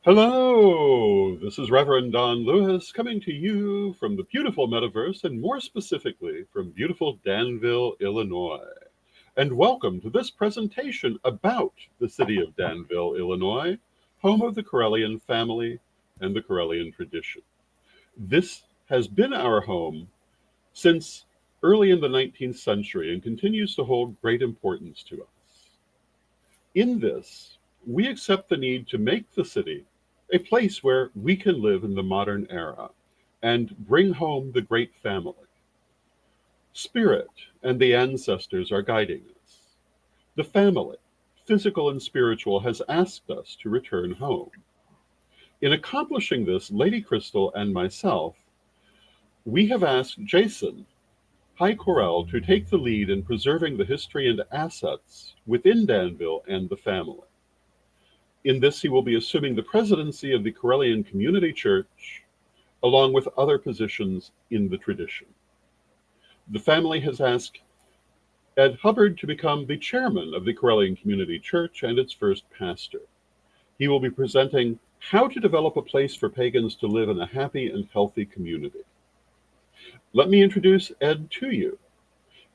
Hello, this is Reverend Don Lewis coming to you from the beautiful metaverse and more specifically from beautiful Danville, Illinois. And welcome to this presentation about the city of Danville, Illinois, home of the Correllian family and the Correllian tradition. This has been our home since early in the 19th century and continues to hold great importance to us. In this, we accept the need to make the city a place where we can live in the modern era and bring home the great family. Spirit and the ancestors are guiding us. The family, physical and spiritual, has asked us to return home. In accomplishing this, Lady Crystal and myself, we have asked Jason High Correll to take the lead in preserving the history and assets within Danville and the family. In this, he will be assuming the presidency of the Correllian Community Church, along with other positions in the tradition. The family has asked Ed Hubbard to become the chairman of the Correllian Community Church and its first pastor. He will be presenting how to develop a place for pagans to live in a happy and healthy community. Let me introduce Ed to you.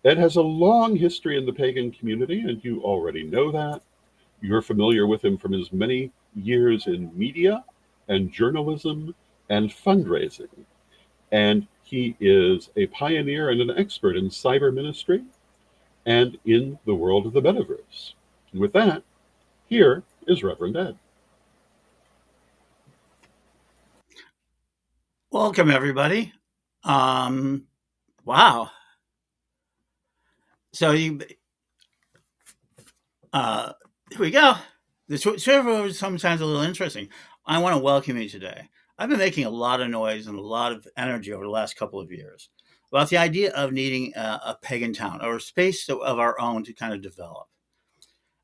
Ed has a long history in the pagan community, and you already know that. You're familiar with him from his many years in media and journalism and fundraising. And he is a pioneer and an expert in cyber ministry and in the world of the metaverse. And with that, here is Reverend Ed. Welcome, everybody. Wow. So here we go. The Twitter is sometimes a little interesting. I want to welcome you today. I've been making a lot of noise and a lot of energy over the last couple of years about the idea of needing a pagan town or a space of our own to kind of develop.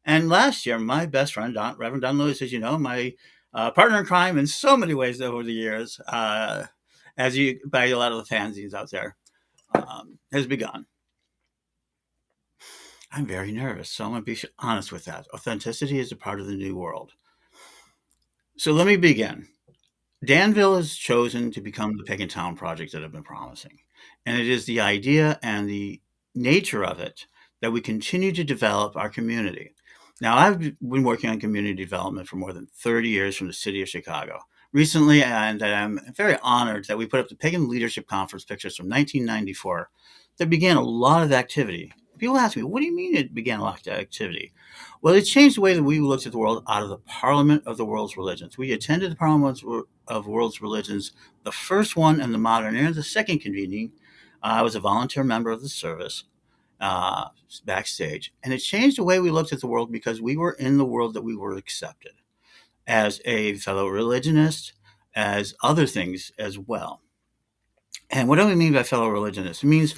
And last year, my best friend, Reverend Don Lewis, as you know, my partner in crime in so many ways over the years, as you by a lot of the fanzines out there, has begun. I'm very nervous, so I'm going to be honest with that. Authenticity is a part of the new world. So let me begin. Danville has chosen to become the Pagan Town project that I've been promising. And it is the idea and the nature of it that we continue to develop our community. Now, I've been working on community development for more than 30 years from the city of Chicago. Recently, and I'm very honored that we put up the Pagan Leadership Conference pictures from 1994 that began a lot of activity. People ask me, what do you mean it began a lot of activity? Well, it changed the way that we looked at the world out of the Parliament of the World's Religions. We attended the Parliament of World's Religions, the first one in the modern era, the second convening. I was a volunteer member of the service backstage, and it changed the way we looked at the world because we were in the world that we were accepted as a fellow religionist, as other things as well. And what do we mean by fellow religionist? It means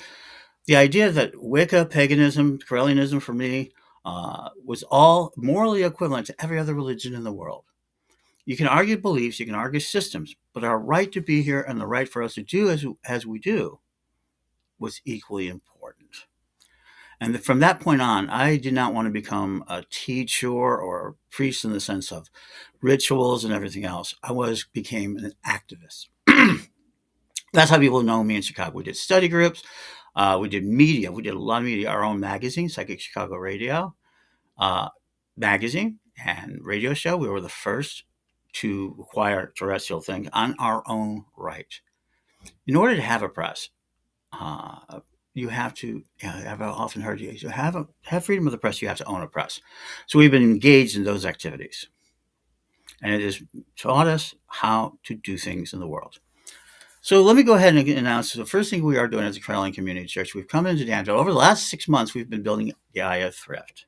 the idea that Wicca, paganism, Correllianism for me, was all morally equivalent to every other religion in the world. You can argue beliefs, you can argue systems, but our right to be here and the right for us to do as we do was equally important. And from that point on, I did not want to become a teacher or a priest in the sense of rituals and everything else. Became an activist. That's how people know me in Chicago. We did study groups. We did media. We did a lot of media. Our own magazine, Psychic Chicago Radio magazine and radio show. We were the first to acquire terrestrial thing on our own right. In order to have a press, you have to. I've often heard you have freedom of the press. You have to own a press. So we've been engaged in those activities, and it has taught us how to do things in the world. So let me go ahead and announce the first thing we are doing as a Correllian Community Church. We've come into Danville. Over the last 6 months, we've been building Gaia Thrift.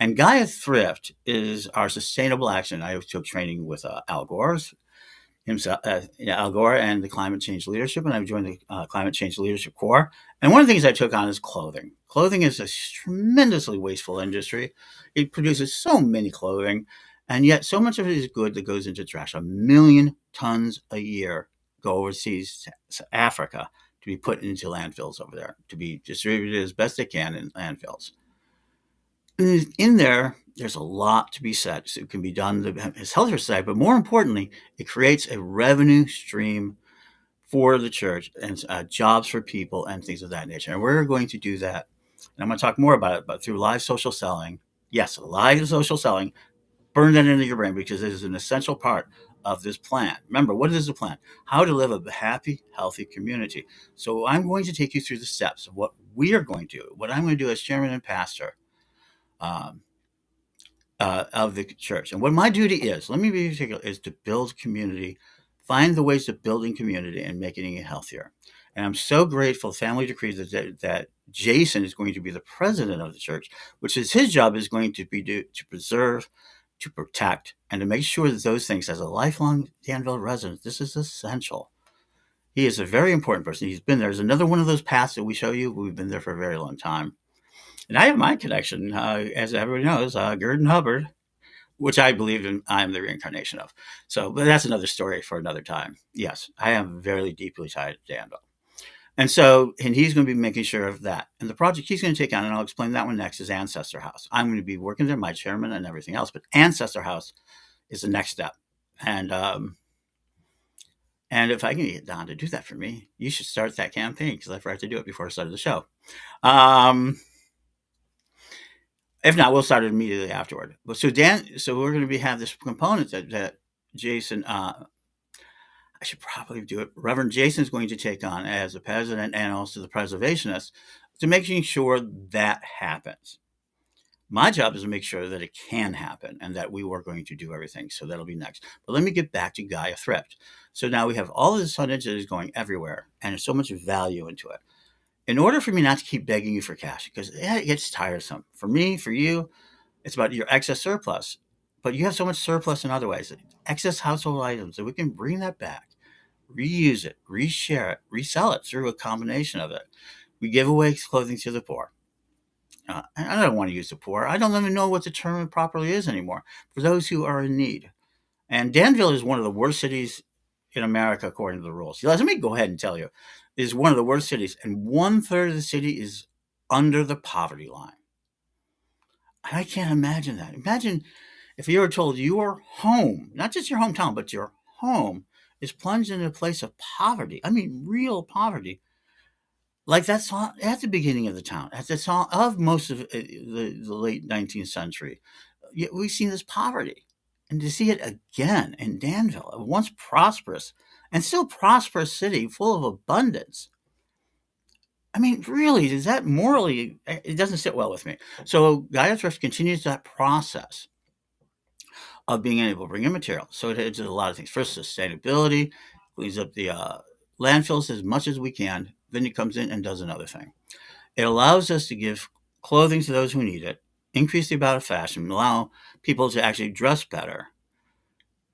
And Gaia Thrift is our sustainable action. I took training with Al Gore and the Climate Change Leadership, and I've joined the Climate Change Leadership Corps. And one of the things I took on is clothing. Clothing is a tremendously wasteful industry. It produces so many clothing, and yet so much of it is good that goes into trash. 1 million tons a year go overseas to Africa to be put into landfills over there, to be distributed as best they can in landfills. In there, there's a lot to be said. So it can be done as healthier side, but more importantly, it creates a revenue stream for the church and jobs for people and things of that nature. And we're going to do that. And I'm going to talk more about it, but through live social selling. Yes, live social selling. Burn that into your brain because it is an essential part of this plan. Remember, what is the plan? How to live a happy, healthy community. So I'm going to take you through the steps of what we are going to do, what I'm going to do as chairman and pastor um, of the church. And what my duty is, let me be particular, is to build community, find the ways of building community and making it healthier. And I'm so grateful, family decreed that Jason is going to be the president of the church, which is his job is going to be to preserve, to protect, and to make sure that those things, as a lifelong Danville resident, this is essential. He is a very important person. He's been there. There's another one of those paths that we show you. We've been there for a very long time. And I have my connection, as everybody knows, Gurdon Hubbard, which I believe in, I am the reincarnation of. So, but that's another story for another time. Yes, I am very deeply tied to Danville. And so, and he's going to be making sure of that. And the project he's going to take on, and I'll explain that one next, is Ancestor House. I'm going to be working there, my chairman and everything else, but Ancestor House is the next step. And if I can get Don to do that for me, you should start that campaign because I forgot to do it before I started the show. If not, we'll start it immediately afterward. But so we're going to have this component that Jason, I should probably do it. Reverend Jason is going to take on as the president and also the preservationist to making sure that happens. My job is to make sure that it can happen and that we were going to do everything. So that'll be next. But let me get back to Gaia Thrift. So now we have all of this tonnage that is going everywhere and there's so much value into it. In order for me not to keep begging you for cash, because it gets tiresome. For me, for you, it's about your excess surplus. But you have so much surplus in other ways. Excess household items that we can bring that back, reuse it, reshare it, resell it through a combination of it. We give away clothing to the poor. I don't want to use the poor. I don't even know what the term properly is anymore. For those who are in need. And Danville is one of the worst cities in America, according to the rules. Let me go ahead and tell you, it is one of the worst cities, and 1/3 of the city is under the poverty line. I can't imagine that. Imagine if you were told your home, not just your hometown, but your home is plunged into a place of poverty. I mean, real poverty. Like that's at the beginning of the town, at the time of most of the late 19th century. We've seen this poverty. And to see it again in Danville, a once prosperous and still prosperous city full of abundance. I mean, really, is that morally, it doesn't sit well with me. So Gaia Thrift continues that process of being able to bring in material. So it does a lot of things. First, sustainability, cleans up the landfills as much as we can. Then it comes in and does another thing. It allows us to give clothing to those who need it, increase the amount of fashion, allow people to actually dress better.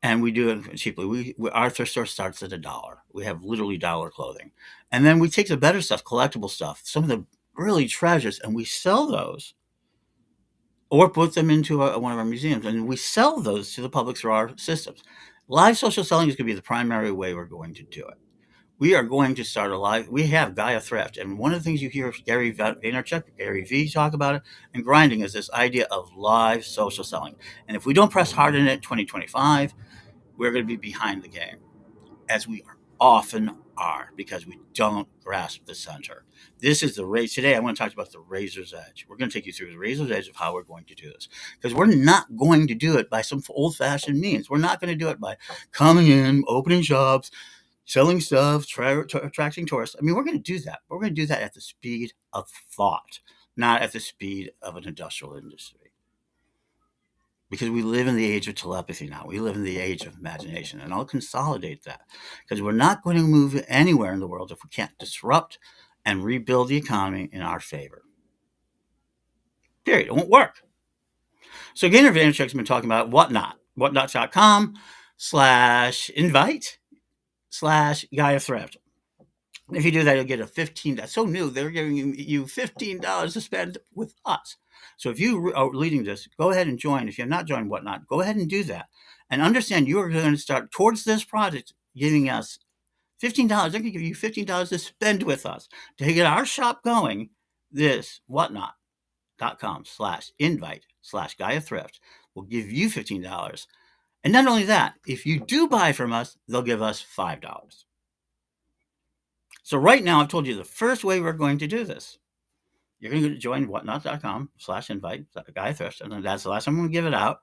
And we do it cheaply. Our thrift store starts at $1. We have literally dollar clothing. And then we take the better stuff, collectible stuff, some of the really treasures, and we sell those or put them into one of our museums. And we sell those to the public through our systems. Live social selling is going to be the primary way we're going to do it. We are going to start a live. We have Gaia Thrift. And one of the things you hear Gary Vaynerchuk, Gary V talk about it, and grinding is this idea of live social selling. And if we don't press hard in it in 2025, we're going to be behind the game, as we often are, because we don't grasp the center. This is the race. Today, I want to talk about the razor's edge. We're going to take you through the razor's edge of how we're going to do this, because we're not going to do it by some old-fashioned means. We're not going to do it by coming in, opening shops, selling stuff, attracting tourists. I mean, we're going to do that. But we're going to do that at the speed of thought, not at the speed of an industrial industry. Because we live in the age of telepathy now. We live in the age of imagination. And I'll consolidate that. Because we're not going to move anywhere in the world if we can't disrupt and rebuild the economy in our favor. Period. It won't work. So Gainer Vaynerchuk has been talking about Whatnot. Whatnot.com/invite/Gaia Thrift. If you do that, you'll get a $15. That's so new. They're giving you $15 to spend with us. So if you are leading this, go ahead and join. If you have not joined Whatnot, go ahead and do that. And understand you are going to start towards this project giving us $15. They're going to give you $15 to spend with us to get our shop going. This Whatnot whatnot.com/invite/Gaia Thrift will give you $15. And not only that, if you do buy from us, they'll give us $5. So right now, I've told you the first way we're going to do this. You're going to join whatnot.com/invite Gaia Thrift, and that's the last time I'm going to give it out.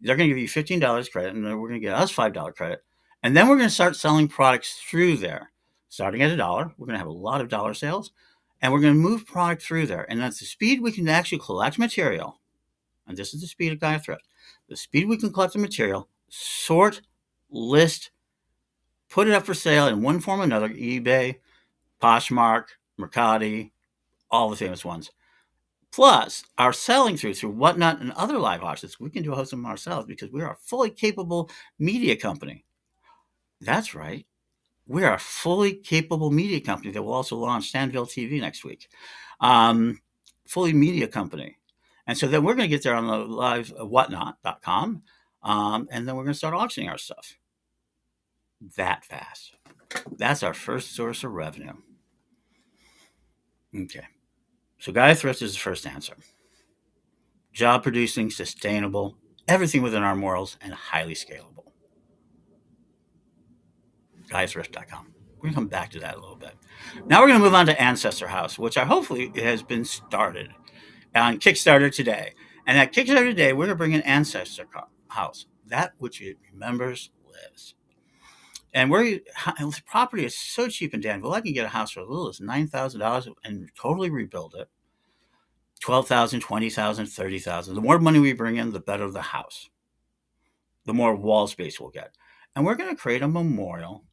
They're going to give you $15 credit, and then we're going to get us $5 credit. And then we're going to start selling products through there, starting at $1. We're going to have a lot of dollar sales, and we're going to move product through there. And that's the speed we can actually collect material. And this is the speed of Gaia Thrift. The speed we can collect the material, sort, list, put it up for sale in one form or another, eBay, Poshmark, Mercati, all the famous ones. Plus, our selling through Whatnot and other live auctions, we can do host them ourselves because we are a fully capable media company. That's right. We are a fully capable media company that will also launch Danville TV next week. Fully media company. And so then we're going to get there on the live whatnot.com, and then we're going to start auctioning our stuff. That fast. That's our first source of revenue. Okay. So Gaia Thrift is the first answer. Job producing, sustainable, everything within our morals, and highly scalable. GaiaThrift.com. We're going to come back to that a little bit. Now we're going to move on to Ancestor House, which hopefully has been started on Kickstarter today. And at Kickstarter today, we're going to bring in Ancestor House, that which it remembers lives. And the property is so cheap in Danville, I can get a house for as little as $9,000 and totally rebuild it. $12,000, $20,000, $30,000. The more money we bring in, the better the house. The more wall space we'll get. And we're going to create a memorial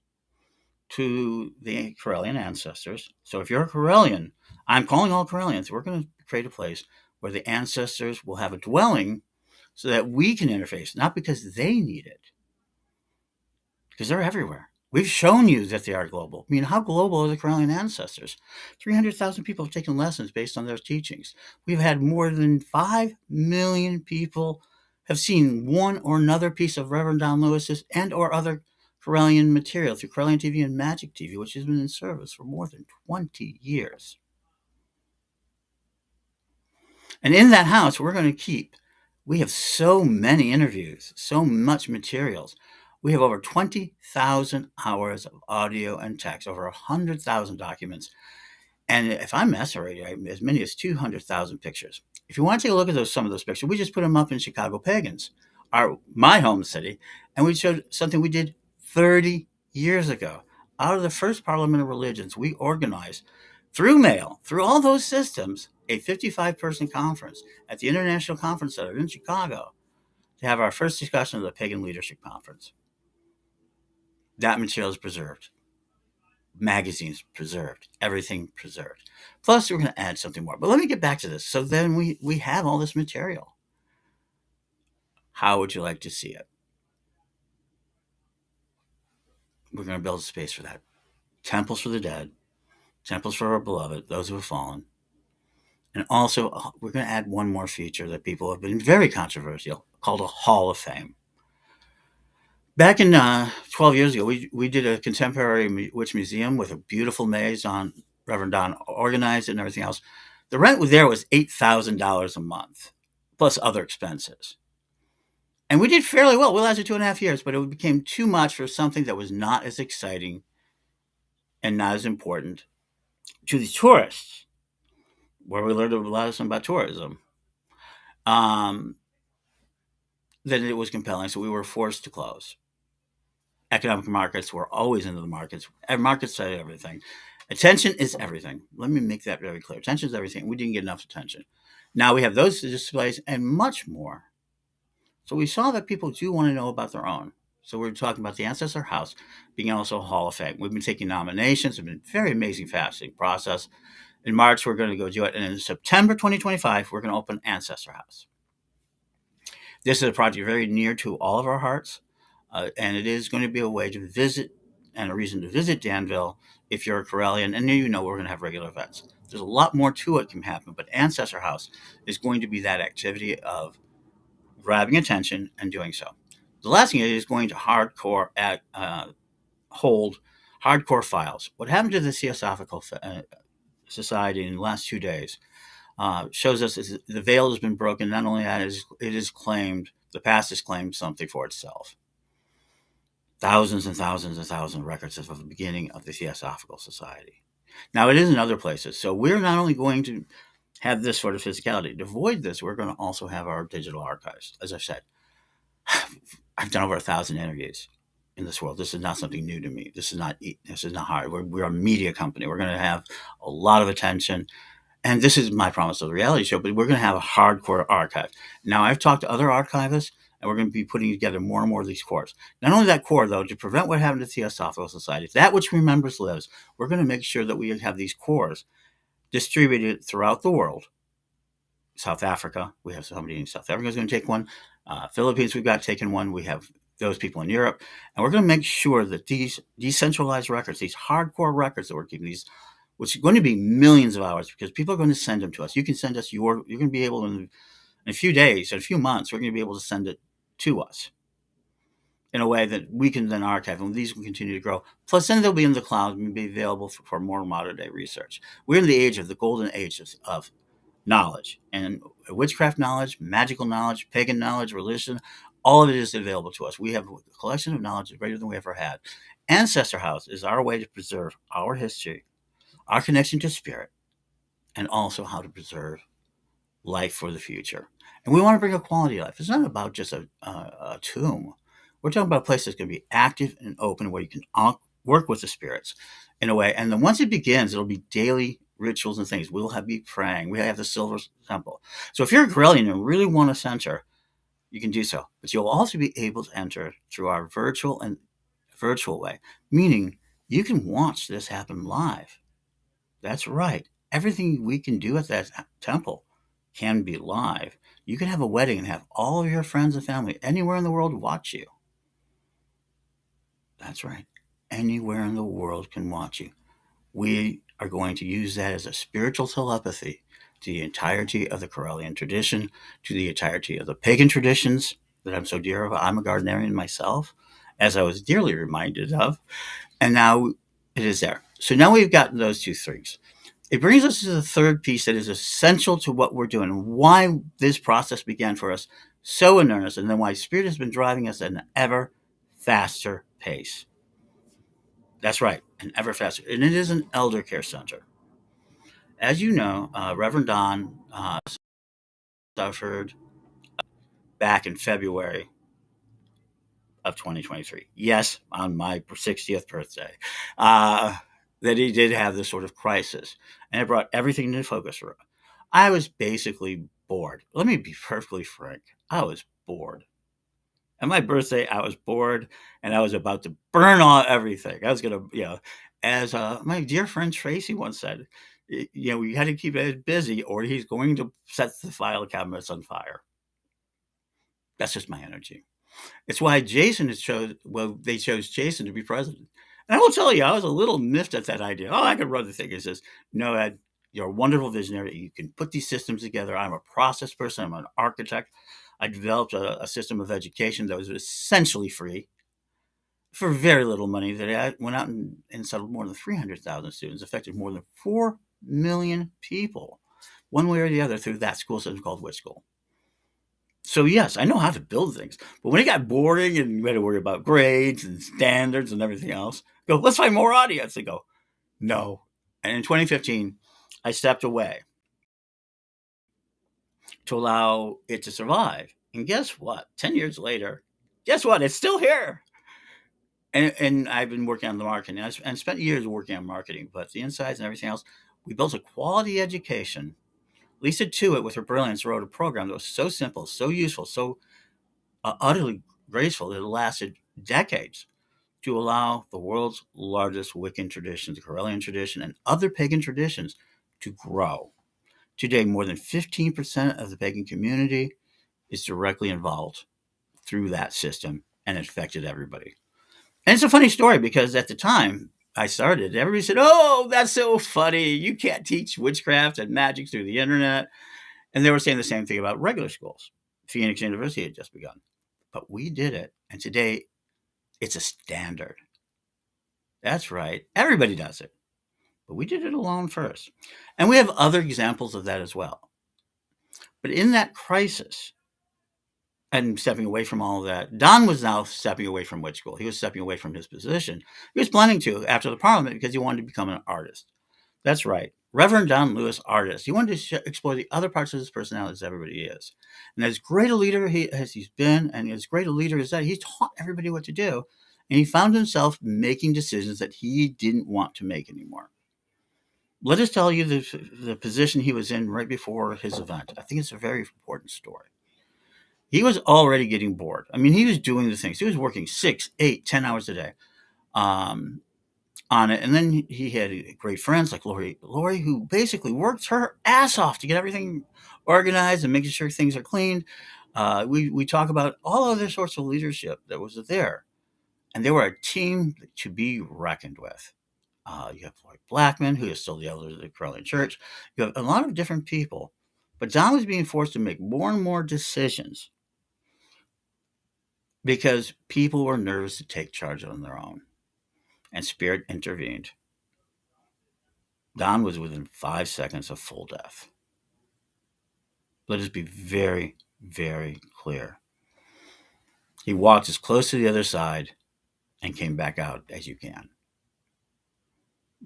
to the Correllian ancestors. So if you're a Correllian, I'm calling all Correllians, we're going to create a place where the ancestors will have a dwelling so that we can interface, not because they need it, because they're everywhere. We've shown you that they are global. I mean, how global are the Correllian ancestors? 300,000 people have taken lessons based on their teachings. We've had more than 5 million people have seen one or another piece of Reverend Don Lewis's and or other Correllian material through Correllian TV and Magic TV, which has been in service for more than 20 years. And in that house, we're going to we have so many interviews, so much materials. We have over 20,000 hours of audio and text, over 100,000 documents, and if I'm messing right, as many as 200,000 pictures. If you want to take a look at some of those pictures, we just put them up in Chicago Pagans, my home city, and we showed something we did 30 years ago. Out of the first Parliament of Religions, we organized through mail, through all those systems, a 55-person conference at the International Conference Center in Chicago to have our first discussion of the Pagan Leadership Conference. That material is preserved. Magazines preserved. Everything preserved. Plus, we're going to add something more. But let me get back to this. So then we have all this material. How would you like to see it? We're going to build a space for that. Temples for the dead. Temples for our beloved, those who have fallen. And also, we're going to add one more feature that people have been very controversial, called a Hall of Fame. Back in 12 years ago, we did a contemporary witch museum with a beautiful maze on Reverend Don organized it and everything else. The rent there was $8,000 a month, plus other expenses. And we did fairly well. We lasted 2.5 years, but it became too much for something that was not as exciting and not as important to the tourists, where we learned a lot about tourism. Then it was compelling, so we were forced to close. Economic markets were always into the markets. Markets say everything. Attention is everything. Let me make that very clear. Attention is everything. We didn't get enough attention. Now we have those displays and much more. So we saw that people do want to know about their own. So we're talking about the Ancestor House being also a Hall of Fame. We've been taking nominations. It's been a very amazing, fascinating process. In March, we're going to go do it. And in September 2025, we're going to open Ancestor House. This is a project very near to all of our hearts. And it is going to be a way to visit and a reason to visit Danville if you're a Correllian. And you know we're going to have regular events. There's a lot more to it can happen. But Ancestor House is going to be that activity of grabbing attention and doing so. The last thing is going to hold hardcore files. What happened to the Theosophical Society in the last 2 days? shows us is the veil has been broken. Not only that, it is claimed, the past has claimed something for itself. Thousands and thousands and thousands of records of the beginning of the Theosophical Society. Now, it is in other places. So we're not only going to have this sort of physicality. To avoid this, we're going to also have our digital archives. As I've said, I've done over 1,000 interviews in this world. This is not something new to me. This is not hard. We're a media company. We're going to have a lot of attention. And this is my promise of the reality show, but we're going to have a hardcore archive. Now, I've talked to other archivists, and we're going to be putting together more and more of these cores. Not only that core, though, to prevent what happened to Theosophical Society, that which remembers lives, we're going to make sure that we have these cores distributed throughout the world. South Africa, we have somebody in South Africa who's going to take one. Philippines, we've got taken one. We have those people in Europe. And we're going to make sure that these decentralized records, these hardcore records that we're keeping, these, which is going to be millions of hours, because people are going to send them to us. You can send us you're going to be able, in a few days, in a few months, we're going to be able to send it to us in a way that we can then archive, and these will continue to grow. Plus, then they'll be in the cloud and be available for more modern day research. We're in the age of the golden age of knowledge, and witchcraft knowledge, magical knowledge, pagan knowledge, religion, all of it is available to us. We have a collection of knowledge greater than we ever had. Ancestor House is our way to preserve our history, our connection to spirit, and also how to preserve life for the future. And we want to bring a quality life. It's not about just a tomb. We're talking about a place that's going to be active and open, where you can work with the spirits in a way. And then once it begins, it'll be daily rituals and things. We'll be praying. We have the Silver Temple. So if you're a Correllian and really want to center, you can do so. But you'll also be able to enter through our virtual way, meaning you can watch this happen live. That's right. Everything we can do at that temple can be live. You can have a wedding and have all of your friends and family anywhere in the world watch you. That's right. Anywhere in the world can watch you. We are going to use that as a spiritual telepathy to the entirety of the Correllian tradition, to the entirety of the pagan traditions that I'm so dear of. I'm a Gardnerian myself, as I was dearly reminded of. And now it is there. So now we've gotten those two things. It brings us to the third piece that is essential to what we're doing, and why this process began for us so in earnest, and then why Spirit has been driving us at an ever faster pace. That's right, an ever faster. And it is an eldercare center. As you know, Reverend Don suffered back in February of 2023. Yes, on my 60th birthday, that he did have this sort of crisis. And it brought everything into focus. I was basically bored. Let me be perfectly frank. I was bored. On my birthday, I was bored, and I was about to burn all everything. I was going to, as my dear friend Tracy once said, we had to keep it busy, or he's going to set the file cabinets on fire. That's just my energy. It's why they chose Jason to be president. And I will tell you, I was a little miffed at that idea. Oh, I could run the thing. He says, no, Ed, you're a wonderful visionary. You can put these systems together. I'm a process person. I'm an architect. I developed a system of education that was essentially free for very little money, that I went out and settled more than 300,000 students, affected more than 4 million people, one way or the other, through that school system called Witch School. So yes, I know how to build things, but when it got boring and you had to worry about grades and standards and everything else, go, let's find more audience. They go, no. And in 2015, I stepped away to allow it to survive. And guess what? 10 years later, guess what? It's still here. And I've been working on the marketing, and spent years working on marketing, but the insides and everything else, we built a quality education. Lisa Tuitt, with her brilliance, wrote a program that was so simple, so useful, so utterly graceful that it lasted decades, to allow the world's largest Wiccan tradition, the Correllian tradition, and other pagan traditions to grow. Today, more than 15% of the pagan community is directly involved through that system, and it affected everybody. And it's a funny story, because at the time I started, everybody said, oh, that's so funny. You can't teach witchcraft and magic through the internet. And they were saying the same thing about regular schools. Phoenix University had just begun. But we did it. And today it's a standard. That's right. Everybody does it. But we did it alone first. And we have other examples of that as well. But in that crisis, and stepping away from all of that, Don was now stepping away from witch school. He was stepping away from his position. He was planning to after the Parliament because he wanted to become an artist. That's right. Reverend Don Lewis, artist. He wanted to explore the other parts of his personality as everybody is. And as great a leader as he's been, and as great a leader as that, he taught everybody what to do. And he found himself making decisions that he didn't want to make anymore. Let us tell you the position he was in right before his event. I think it's a very important story. He was already getting bored. I mean, he was doing the things. He was working 6, 8, 10 hours a day on it. And then he had great friends like Lori, who basically worked her ass off to get everything organized and making sure things are cleaned. We talk about all other sorts of leadership that was there. And they were a team to be reckoned with. You have Lloyd Blackman, who is still the elder of the Correllian Church. You have a lot of different people. But Don was being forced to make more and more decisions because people were nervous to take charge on their own. And Spirit intervened. Don was within 5 seconds of full death. Let us be very, very clear. He walked as close to the other side and came back out as you can.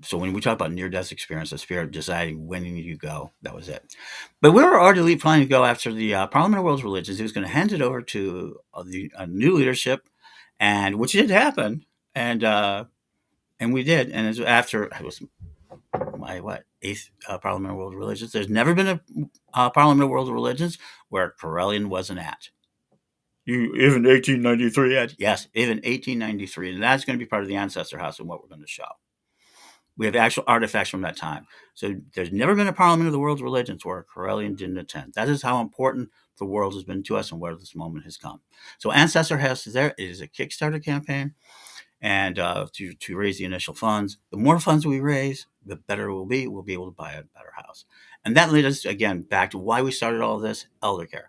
So when we talk about near-death experience, the Spirit deciding when you go, that was it. But we were already planning to go after the Parliament of World Religions. He was going to hand it over to a new leadership, and which did happen, and we did. And it was after it was my eighth Parliament of World Religions. There's never been a Parliament of World Religions where Correllian wasn't at. Even 1893, yes, even 1893, and that's going to be part of the Ancestor House and what we're going to show. We have actual artifacts from that time. So there's never been a Parliament of the World's Religions where Correllian didn't attend. That is how important the world has been to us and where this moment has come. So Ancestor House is there. It is a Kickstarter campaign, and to raise the initial funds. The more funds we raise, the better it will be. We'll be able to buy a better house. And that led us, again, back to why we started all of this, Eldercare.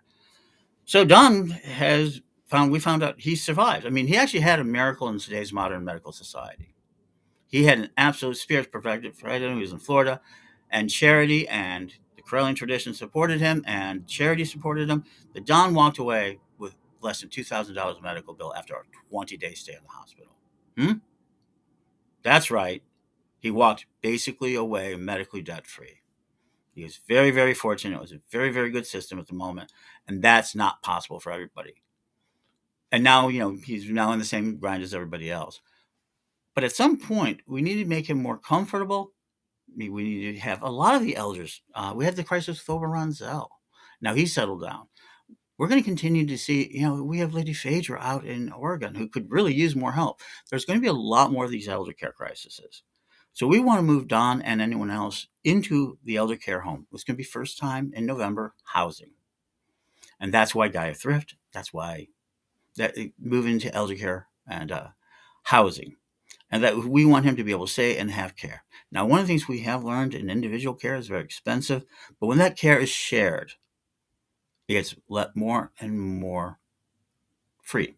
So Don we found out he survived. I mean, he actually had a miracle in today's modern medical society. He had an absolute Spirit perfected. He was in Florida, and charity and the Correllian tradition supported him, and charity supported him. But Don walked away with less than $2,000 medical bill after a 20-day stay in the hospital. That's right. He walked basically away medically debt-free. He was very, very fortunate. It was a very, very good system at the moment, and that's not possible for everybody. And now, he's now in the same grind as everybody else. But at some point, we need to make him more comfortable. We need to have a lot of the elders. We had the crisis with Oberon Zell. Now he's settled down. We're going to continue to see, we have Lady Phaedra out in Oregon who could really use more help. There's going to be a lot more of these eldercare crises. So we want to move Don and anyone else into the eldercare home. It's going to be first time in November, housing. And that's why Gaia Thrift, that's why move into eldercare and housing. And that we want him to be able to stay and have care. Now, one of the things we have learned in individual care is very expensive, but when that care is shared, it gets more and more free.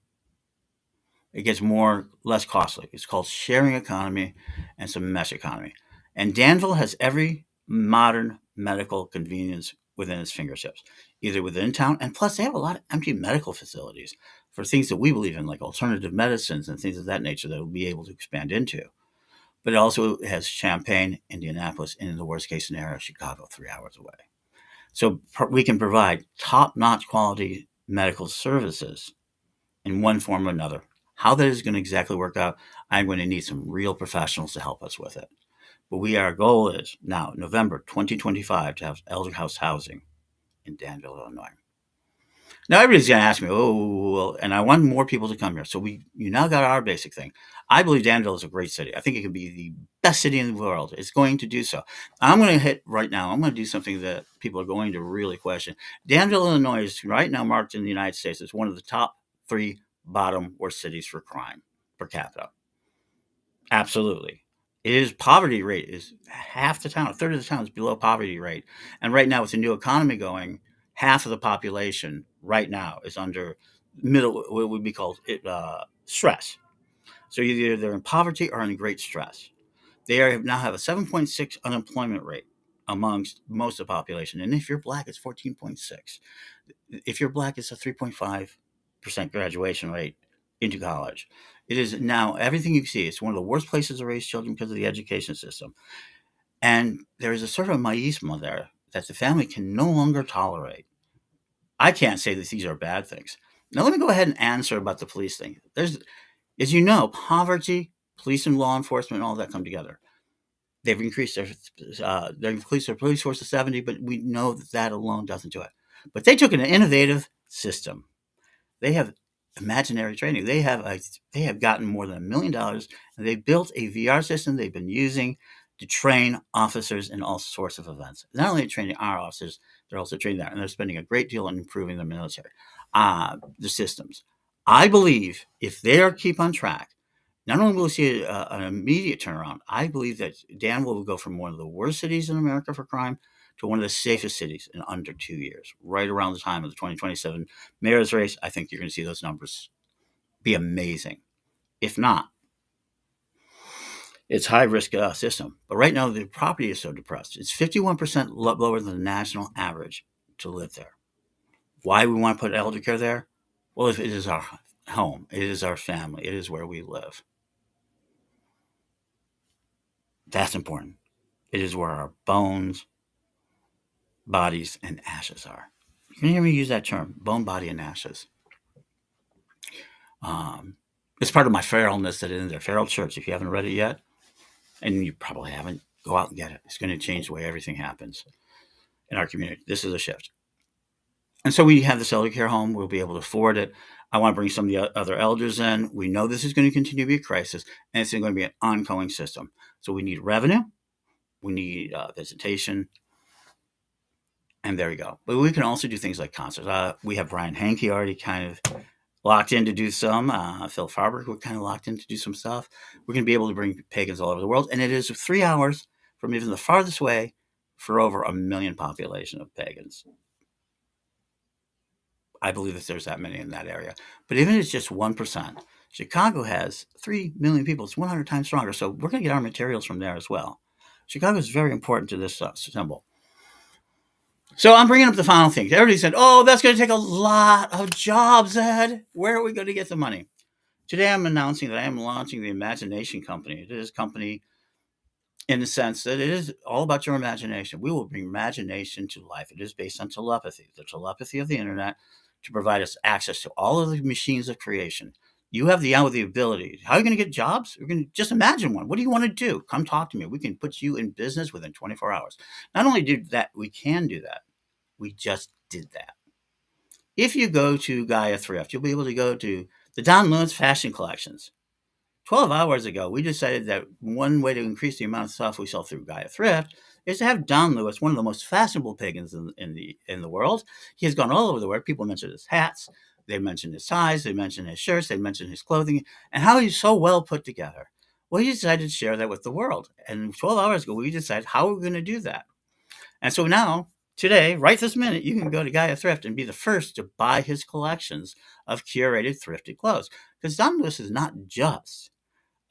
It gets less costly. It's called sharing economy, and it's a mesh economy. And Danville has every modern medical convenience within its fingertips, either within town, and plus they have a lot of empty medical facilities for things that we believe in, like alternative medicines and things of that nature that we'll be able to expand into. But it also has Champaign, Indianapolis, and in the worst case scenario, Chicago, 3 hours away. So we can provide top-notch quality medical services in one form or another. How that is going to exactly work out, I'm going to need some real professionals to help us with it. But our goal is now, November 2025, to have Elder House housing in Danville, Illinois. Now everybody's going to ask me, and I want more people to come here. So you now got our basic thing. I believe Danville is a great city. I think it could be the best city in the world. It's going to do so. I'm going to hit right now. I'm going to do something that people are going to really question. Danville, Illinois is right now marked in the United States as one of the top 3 bottom worst cities for crime per capita. Absolutely. Its poverty rate is half the town. A third of the town is below poverty rate. And right now with the new economy going, half of the population right now is under what would be called stress. So either they're in poverty or in great stress. now have a 7.6 unemployment rate amongst most of the population. And if you're black, it's 14.6. If you're black, it's a 3.5% graduation rate into college. It is now everything you see. It's one of the worst places to raise children because of the education system. And there is a sort of maismo there that the family can no longer tolerate. I can't say that these are bad things. Now, let me go ahead and answer about the police thing. There's, as you know, poverty, police and law enforcement, all that come together. They've increased their police force to 70, but we know that that alone doesn't do it. But they took an innovative system. They have imaginary training. They have gotten more than $1 million, and they built a VR system they've been using to train officers in all sorts of events. Not only training our officers, they're also training that, and they're spending a great deal on improving the military, the systems. I believe if they keep on track, not only will we see an immediate turnaround, I believe that Danville will go from one of the worst cities in America for crime to one of the safest cities in under 2 years, right around the time of the 2027 mayor's race. I think you're going to see those numbers be amazing. If not, it's a high-risk system. But right now, the property is so depressed. It's 51% lower than the national average to live there. Why we want to put Eldercare there? Well, if it is our home, it is our family, it is where we live. That's important. It is where our bones, bodies, and ashes are. You can hear me use that term, bone, body, and ashes. It's part of my feralness that is in there. Feral Church, if you haven't read it yet, and you probably haven't, go out and get it. It's going to change the way everything happens in our community. This is a shift. And so we have this Eldercare home. We'll be able to afford it. I want to bring some of the other elders in. We know this is going to continue to be a crisis, and it's going to be an ongoing system. So we need revenue. We need visitation. And there we go. But we can also do things like concerts. We have Brian Hankey already kind of locked in to do some. Phil Farber, we're kind of locked in to do some stuff. We're going to be able to bring pagans all over the world. And it is 3 hours from even the farthest way for over 1 million population of pagans. I believe that there's that many in that area. But even if it's just 1%, Chicago has 3 million people. It's 100 times stronger. So we're going to get our materials from there as well. Chicago is very important to this symbol. So I'm bringing up the final thing. Everybody said, oh, that's going to take a lot of jobs, Ed. Where are we going to get the money? Today I'm announcing that I am launching the Imagination Company. It is a company in the sense that it is all about your imagination. We will bring imagination to life. It is based on telepathy, the telepathy of the internet, to provide us access to all of the machines of creation. You have the ability. How are you going to get jobs? We're going to just imagine one. What do you want to do? Come talk to me. We can put you in business within 24 hours. Not only do that, we can do that. We just did that. If you go to Gaia Thrift, you'll be able to go to the Don Lewis fashion collections. 12 hours ago, we decided that one way to increase the amount of stuff we sell through Gaia Thrift is to have Don Lewis, one of the most fashionable pagans in the world. He has gone all over the world. People mention his hats. They mention his ties. They mention his shirts. They mention his clothing and how he's so well put together. Well, he decided to share that with the world. And 12 hours ago, we decided how we're going to do that. And so now, today, right this minute, you can go to Gaia Thrift and be the first to buy his collections of curated, thrifted clothes. Because Don Lewis is not just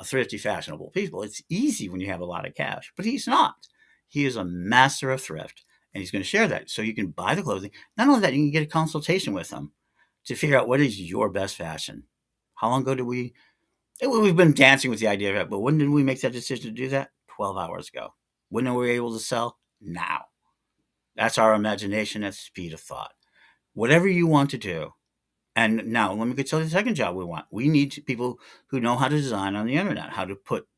a thrifty, fashionable people. It's easy when you have a lot of cash, but he's not. He is a master of thrift, and he's going to share that. So you can buy the clothing. Not only that, you can get a consultation with him to figure out what is your best fashion. How long ago we've been dancing with the idea of it, but when did we make that decision to do that? 12 hours ago. When are we able to sell? Now. That's our imagination at speed of thought. Whatever you want to do. And now let me tell you the second job we want. We need people who know how to design on the internet, how to put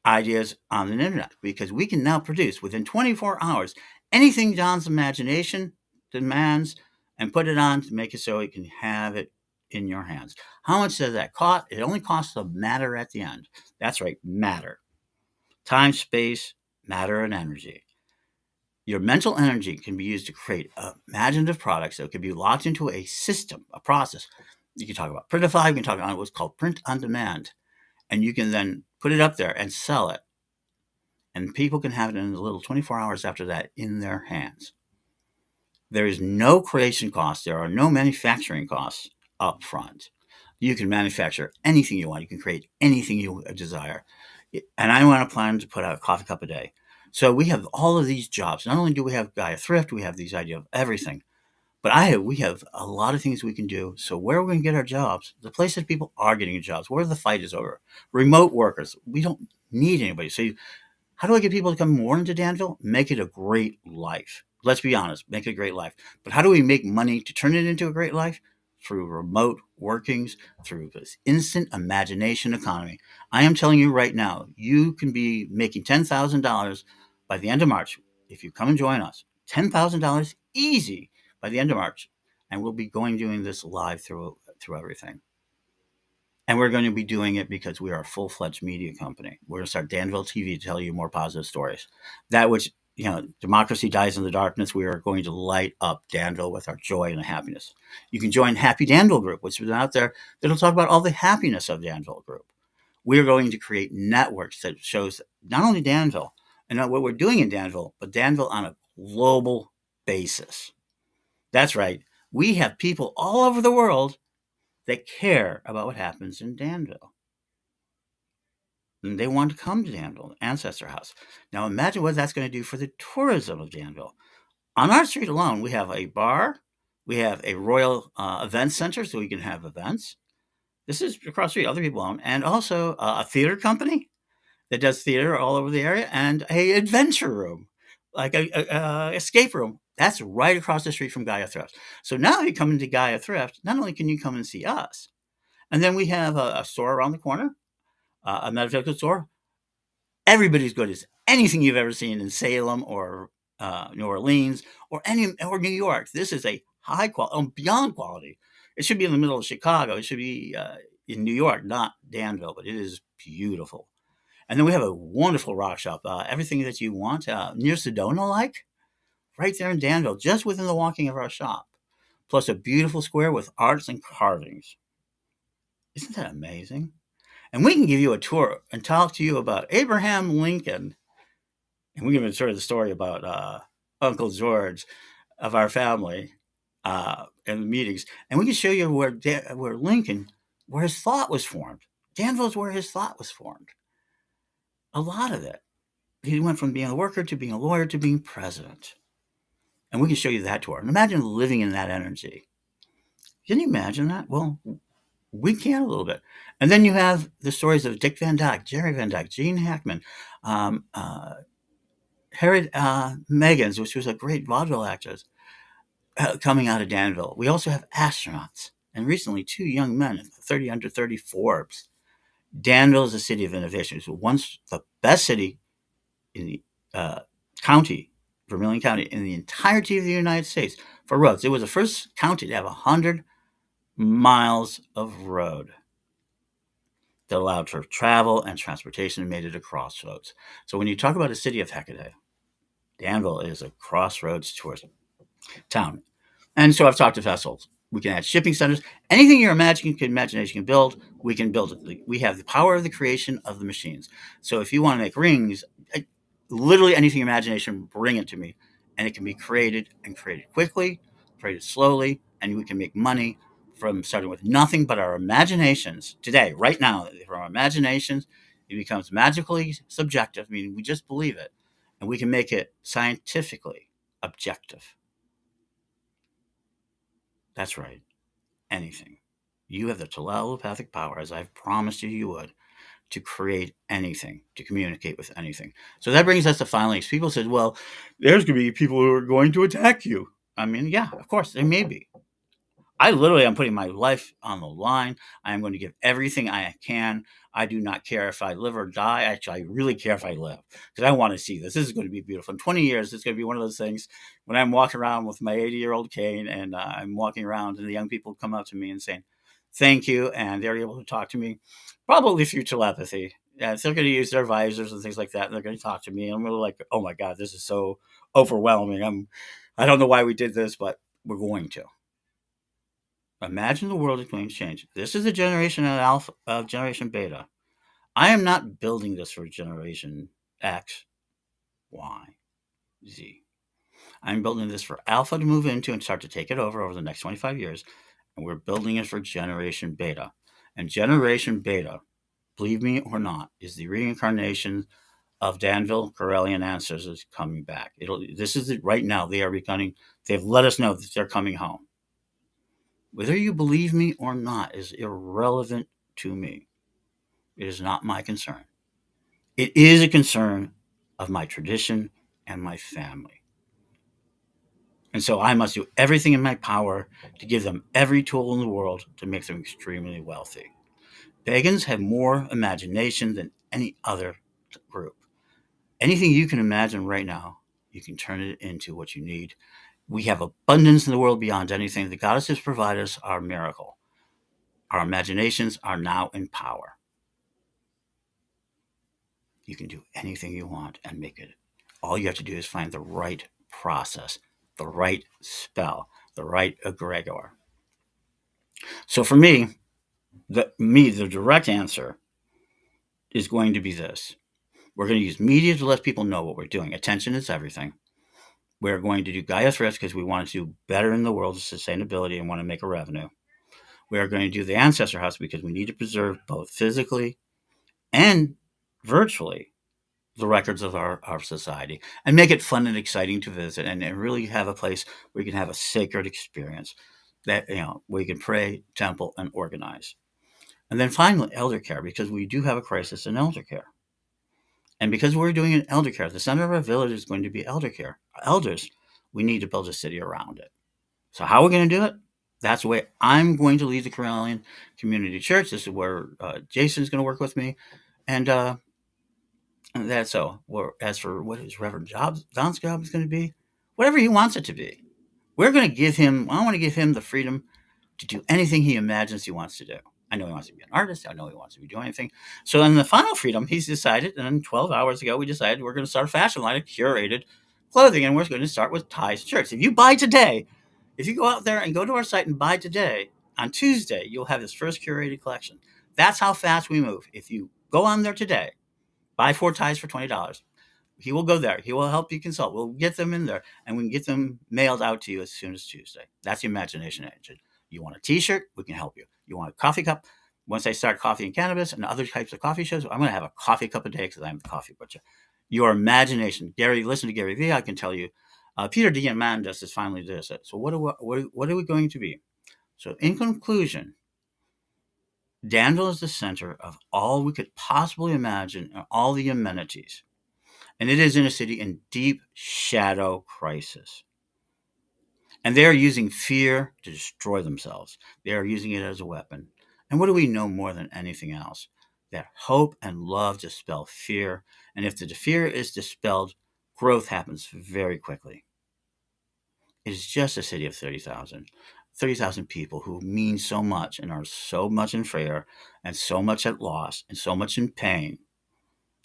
ideas on the internet, because we can now produce within 24 hours anything John's imagination demands and put it on to make it so it can have it in your hands. How much does that cost? It only costs the matter at the end. That's right, matter. Time, space, matter, and energy. Your mental energy can be used to create imaginative products that can be locked into a system, a process. You can talk about Printify, you can talk about what's called print on demand, and you can then put it up there and sell it. And people can have it in a little 24 hours after that in their hands. There is no creation cost. There are no manufacturing costs up front. You can manufacture anything you want. You can create anything you desire. And I want to plan to put out a coffee cup a day. So we have all of these jobs. Not only do we have Gaia Thrift, we have these idea of everything. But we have a lot of things we can do. So where are we going to get our jobs? The places people are getting jobs, where the fight is over. Remote workers. We don't need anybody. So how do I get people to come more into Danville? Make it a great life. Let's be honest, make it a great life. But how do we make money to turn it into a great life? Through remote workings, through this instant imagination economy. I am telling you right now, you can be making $10,000 by the end of March if you come and join us. $10,000 easy by the end of March. And we'll be doing this live through everything. And we're going to be doing it because we are a full-fledged media company. We're going to start Danville TV to tell you more positive stories. That which, democracy dies in the darkness, we are going to light up Danville with our joy and happiness. You can join Happy Danville Group, which is out there that'll talk about all the happiness of Danville Group. We are going to create networks that shows not only Danville and what we're doing in Danville, but Danville on a global basis. That's right. We have people all over the world that care about what happens in Danville. And they want to come to Danville, Ancestor House. Now imagine what that's going to do for the tourism of Danville. On our street alone, we have a bar, we have a Royal Event Center so we can have events. This is across the street, other people own, and also a theater company that does theater all over the area, and a adventure room, like a escape room. That's right across the street from Gaia Thrift. So now you come into Gaia Thrift, not only can you come and see us, and then we have a store around the corner, a metaphysical store. Everybody's good as anything you've ever seen in Salem or New Orleans or New York. This is a high quality, beyond quality. It should be in the middle of Chicago. It should be in New York, not Danville, but it is beautiful. And then we have a wonderful rock shop. Everything that you want near Sedona, like right there in Danville, just within the walking of our shop. Plus a beautiful square with arts and carvings. Isn't that amazing? And we can give you a tour and talk to you about Abraham Lincoln. And we can even sort of the story about Uncle George of our family and the meetings. And we can show you where Lincoln, where his thought was formed. Danville's where his thought was formed. A lot of it. He went from being a worker to being a lawyer to being president. And we can show you that tour. And imagine living in that energy. Can you imagine that? Well, we can a little bit. And then you have the stories of Dick Van Dyke, Jerry Van Dyke, Gene Hackman, Harriet Megans, which was a great vaudeville actress, coming out of Danville. We also have astronauts. And recently, 2 young men, 30 under 30 Forbes. Danville is a city of innovation. It was once the best city in the county, Vermilion County, in the entirety of the United States for roads. It was the first county to have 100 miles of road that allowed for travel and transportation and made it a crossroads. So when you talk about a city of Hecate, Danville is a crossroads tourism town. And so I've talked to vessels. We can add shipping centers. Anything your imagination can build, we can build it. We have the power of the creation of the machines. So if you want to make rings, literally anything your imagination, bring it to me. And it can be created quickly, created slowly, and we can make money from starting with nothing but our imaginations today, right now. From our imaginations, it becomes magically subjective, meaning we just believe it, and we can make it scientifically objective. That's right. Anything. You have the telepathic power, as I've promised you would, to create anything, to communicate with anything. So that brings us to finally, people said, well, there's going to be people who are going to attack you. I mean, yeah, of course, there may be. I literally am putting my life on the line. I am going to give everything I can. I do not care if I live or die. Actually, I really care if I live because I want to see this. This is going to be beautiful. In 20 years, it's going to be one of those things when I'm walking around with my 80-year-old cane and I'm walking around and the young people come up to me and saying, thank you. And they're able to talk to me, probably through telepathy. Yeah, they're going to use their visors and things like that. And they're going to talk to me. And I'm really like, oh my God, this is so overwhelming. I don't know why we did this, but we're going to. Imagine the world is going to change. This is the generation of Generation Beta. I am not building this for Generation X, Y, Z. I'm building this for Alpha to move into and start to take it over the next 25 years. And we're building it for Generation Beta. And Generation Beta, believe me or not, is the reincarnation of Danville Correllian ancestors coming back. This is it right now. They are becoming. They've let us know that they're coming home. Whether you believe me or not is irrelevant to me. It is not my concern. It is a concern of my tradition and my family. And so I must do everything in my power to give them every tool in the world to make them extremely wealthy. Pagans have more imagination than any other group. Anything you can imagine right now, you can turn it into what you need. We have abundance in the world beyond anything. The goddesses provide us our miracle. Our imaginations are now in power. You can do anything you want and make it. All you have to do is find the right process, the right spell, the right egregor. So for me, the direct answer is going to be this. We're going to use media to let people know what we're doing. Attention is everything. We're going to do Gaia Thrift because we want to do better in the world of sustainability and want to make a revenue. We are going to do the Ancestor House because we need to preserve both physically and virtually the records of our society and make it fun and exciting to visit and really have a place where you can have a sacred experience that, where you can pray, temple, and organize. And then finally, Eldercare, because we do have a crisis in Eldercare. And because we're doing an Eldercare, the center of our village is going to be Eldercare. Elders, we need to build a city around it. So how are we going to do it? That's the way I'm going to lead the Correllian Community Church. This is where Jason's going to work with me. And that's so. As for what his Reverend Don's job is going to be, whatever he wants it to be, we're going to give him. I want to give him the freedom to do anything he imagines he wants to do. I know he wants to be an artist. I know he wants to be doing anything. So in the final freedom, he's decided, and then 12 hours ago, we decided we're going to start a fashion line of curated clothing, and we're going to start with ties shirts. If you buy today, if you go out there and go to our site and buy today, on Tuesday, you'll have this first curated collection. That's how fast we move. If you go on there today, buy 4 ties for $20. He will go there. He will help you consult. We'll get them in there, and we can get them mailed out to you as soon as Tuesday. That's the imagination engine. You want a T-shirt? We can help you. You want a coffee cup? Once I start coffee and cannabis and other types of coffee shows, I'm going to have a coffee cup a day because I'm the coffee butcher. Your imagination. Gary, listen to Gary Vee. I can tell you. Peter Diamandis is finally this. So what are we going to be? So in conclusion, Danville is the center of all we could possibly imagine and all the amenities. And it is in a city in deep shadow crisis. And they are using fear to destroy themselves. They are using it as a weapon. And what do we know more than anything else? That hope and love dispel fear. And if the fear is dispelled, growth happens very quickly. It is just a city of 30,000. 30,000 people who mean so much and are so much in fear and so much at loss and so much in pain.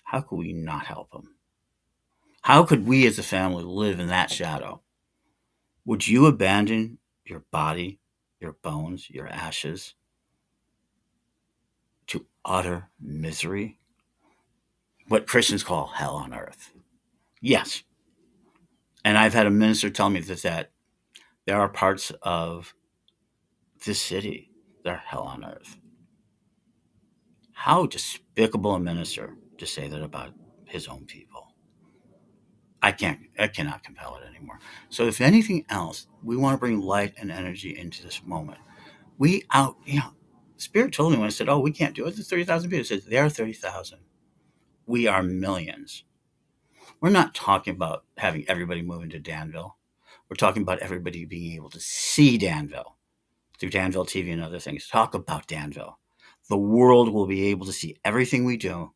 How could we not help them? How could we as a family live in that shadow? Would you abandon your body, your bones, your ashes to utter misery? What Christians call hell on earth. Yes. And I've had a minister tell me that there are parts of this city that are hell on earth. How despicable a minister to say that about his own people. I cannot compel it anymore. So if anything else, we want to bring light and energy into this moment. Spirit told me when I said, we can't do it. There's 30,000 people. It says, there are 30,000. We are millions. We're not talking about having everybody move into Danville. We're talking about everybody being able to see Danville through Danville TV and other things. Talk about Danville. The world will be able to see everything we do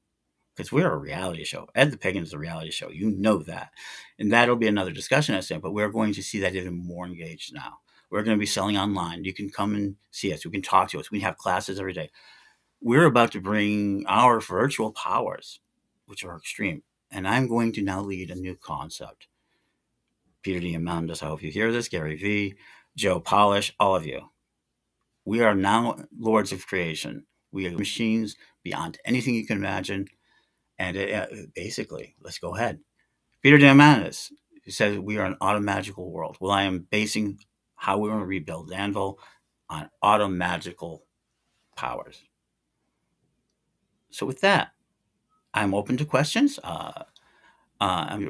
because we're a reality show. Ed the Pagan is a reality show. You know that. And that'll be another discussion, I say, but we're going to see that even more engaged now. We're going to be selling online. You can come and see us. You can talk to us. We have classes every day. We're about to bring our virtual powers, which are extreme. And I'm going to now lead a new concept. Peter Diamandis, I hope you hear this. Gary Vee, Joe Polish, all of you. We are now lords of creation. We are machines beyond anything you can imagine. And basically, let's go ahead. Peter Diamandis says we are an automagical world. Well, I am basing how we're going to rebuild Danville on automagical powers. So with that, I'm open to questions. I'm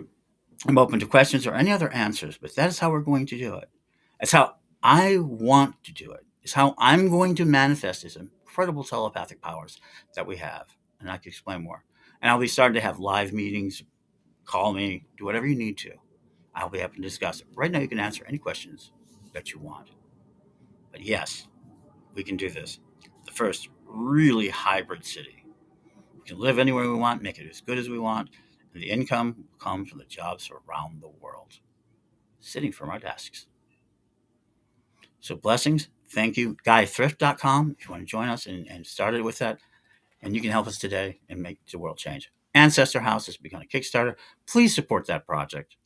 open to questions or any other answers, but that is how we're going to do it. That's how I want to do it. It's how I'm going to manifest these incredible telepathic powers that we have. And I can explain more. And I'll be starting to have live meetings. Call me, do whatever you need to. I'll be happy to discuss it. Right now, you can answer any questions that you want. But yes, we can do this. The first really hybrid city. We can live anywhere we want, make it as good as we want, and the income will come from the jobs around the world, sitting from our desks. So blessings. Thank you. GaiaThrift.com if you want to join us and start it with that. And you can help us today and make the world change. Ancestor House has begun a Kickstarter. Please support that project.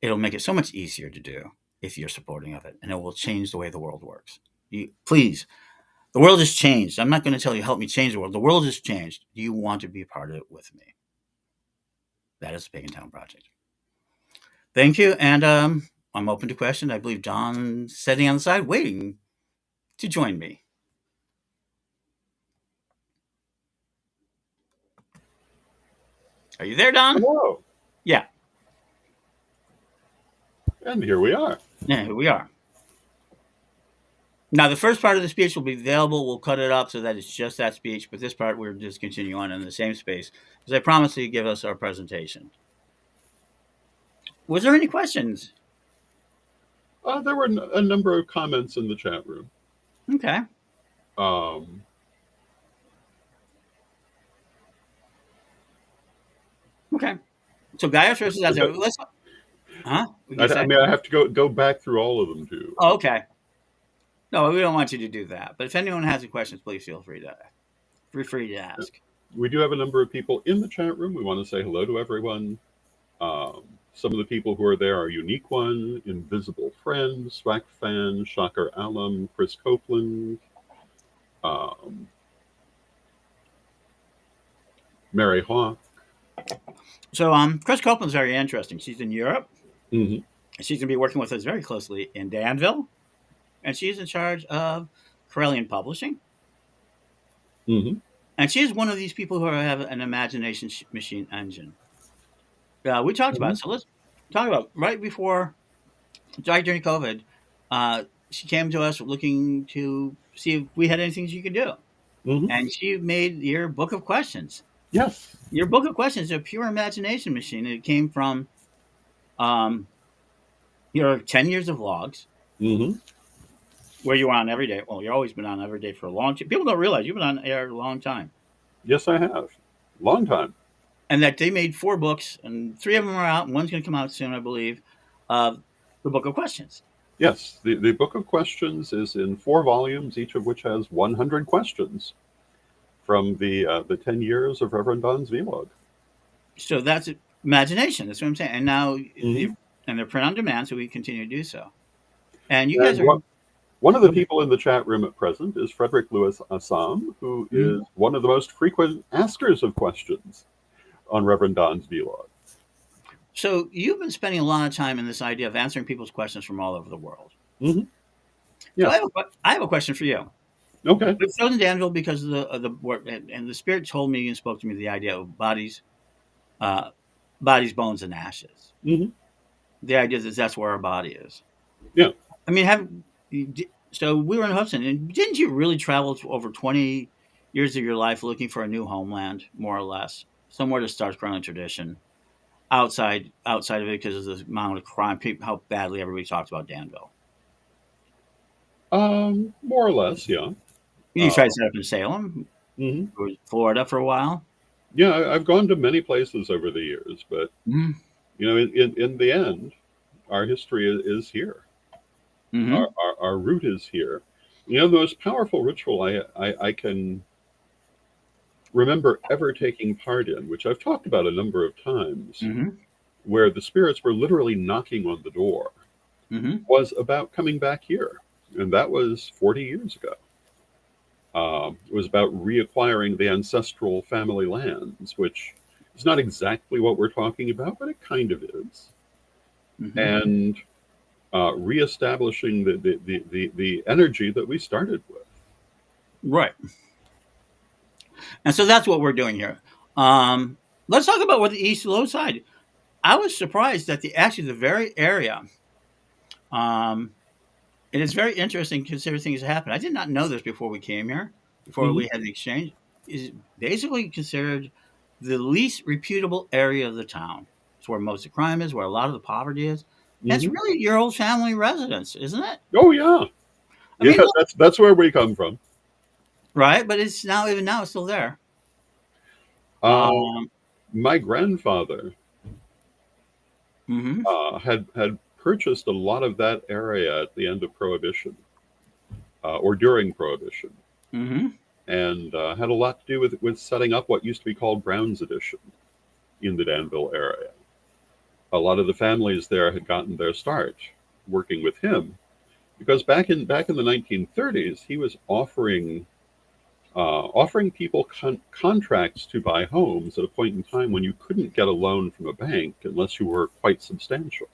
It'll make it so much easier to do if you're supporting of it, and it will change the way the world works. Please, the world has changed. I'm not going to tell you help me change the world. The world has changed. Do you want to be a part of it with me? That is the Pagan Town project. Thank you, and I'm open to questions. I believe Don's sitting on the side waiting to join me. Are you there, Don? Hello. Yeah. And here we are. Yeah, here we are. Now, the first part of the speech will be available. We'll cut it up so that it's just that speech, but this part we're just continuing on in the same space because I promised you give us our presentation. Was there any questions? There were a number of comments in the chat room. Okay. Okay. So Gaia Thrift is out there. Let's. Huh? I mean, I have to go back through all of them too. Oh, okay. No, we don't want you to do that. But if anyone has any questions, please feel free to ask. We do have a number of people in the chat room. We want to say hello to everyone. Some of the people who are there are Unique One, Invisible Friend, Swag Fan, Shocker Alum, Chris Copeland, Mary Hawk. So Chris Copeland's very interesting. She's in Europe. Mm-hmm. She's going to be working with us very closely in Danville. And she's in charge of Correllian Publishing. Mm-hmm. And she's one of these people who have an imagination machine engine. We talked about it. So let's talk about right before, right during COVID, she came to us looking to see if we had anything she could do. Mm-hmm. And she made your book of questions. Yes. Your book of questions is a pure imagination machine. It came from your 10 years of vlogs, where you were on every day. Well, you've always been on every day for a long time. People don't realize you've been on air a long time. Yes, I have. Long time. And that they made 4 books, and 3 of them are out, and one's going to come out soon, I believe, the Book of Questions. Yes, the Book of Questions is in 4 volumes, each of which has 100 questions from the 10 years of Reverend Don's vlog. So that's imagination. That's what I'm saying. And now, and they're print on demand, so we continue to do so. And you guys are... One of the people in the chat room at present is Frederick Lewis Assam, who is one of the most frequent askers of questions on Reverend Don's vlog. So you've been spending a lot of time in this idea of answering people's questions from all over the world. Mm-hmm. Yeah. So I have a question for you. Okay. We've chosen Danville because of the work, and the Spirit told me and spoke to me the idea of bodies, bones, and ashes. Mm-hmm. The idea that that's where our body is. Yeah. I mean, so we were in Hudson, and didn't you really travel over 20 years of your life looking for a new homeland, more or less, somewhere to start growing a tradition outside of it because of the amount of crime, how badly everybody talks about Danville? More or less, yeah. You tried to set up in Salem, Florida for a while. Yeah, I've gone to many places over the years, but you know, in the end, our history is here. Our root is here. You know, the most powerful ritual I can remember ever taking part in, which I've talked about a number of times, where the spirits were literally knocking on the door, was about coming back here. And that was 40 years ago. It was about reacquiring the ancestral family lands, which is not exactly what we're talking about, but it kind of is. And reestablishing the energy that we started with. Right. And so that's what we're doing here. Let's talk about what the East Low Side. I was surprised that the very area. It is very interesting to consider things that happen. I did not know this before we came here, before Hmm. we had the exchange. Is basically considered the least reputable area of the town. It's where most of the crime is, where a lot of the poverty is. That's Hmm. really your old family residence, isn't it? Oh yeah, I yeah. mean, look, That's where we come from. right? But it's now, even now, it's still there. Uh, Um, my grandfather hmm had purchased a lot of that area at the end of Prohibition, or during Prohibition, hmm and had a lot to do with setting up what used to be called Brown's Edition in the Danville area. A lot of the families there had gotten their start working with him because back in the 1930s, he was offering people contracts to buy homes at a point in time when you couldn't get a loan from a bank unless you were quite substantial.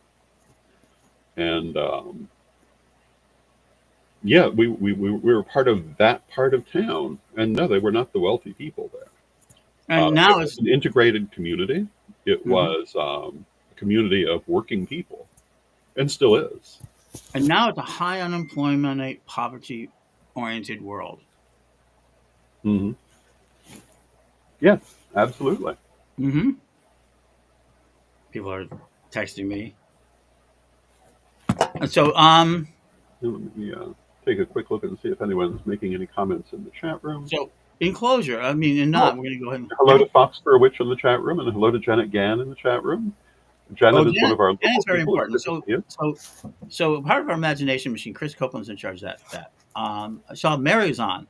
And yeah, we were part of that part of town. And no, they were not the wealthy people there. And It now was it's an integrated community. It mhm. was a community of working people, and still is. And now it's a high unemployment, poverty oriented world. Hmm. Yes, absolutely. hmm People are texting me. And so, Let me take a quick look and see if anyone's making any comments in the chat room. so enclosure. I mean, and Oh, not. We're going to go ahead and hello to Fox for a Witch in the chat room, and hello to Janet Gann in the chat room. oh, Janet is one Janet. of our local Janet's very people. It's important. good to see you. So part of our imagination machine. Chris Copeland's in charge of that. I saw Mary's on.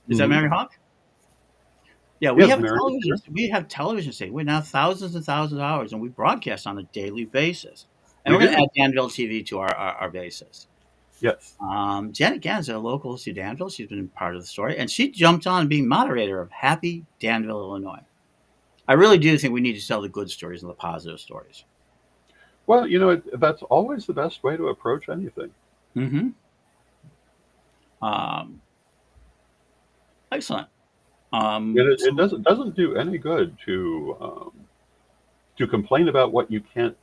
Is that Hmm. Mary Hawk? Yeah, we Yes, have a Mary is television. here. We have television station. We now have thousands and thousands of hours, and we broadcast on a daily basis. And We we're going to do. add Danville TV to our basis. Yes. Janet Gann's a local to Danville. She's been part of the story, and she jumped on being moderator of Happy Danville, Illinois. I really do think we need to tell the good stories and the positive stories. Well, that's always the best way to approach anything. Mm-hmm. Um, excellent. It doesn't do any good to complain about what you can't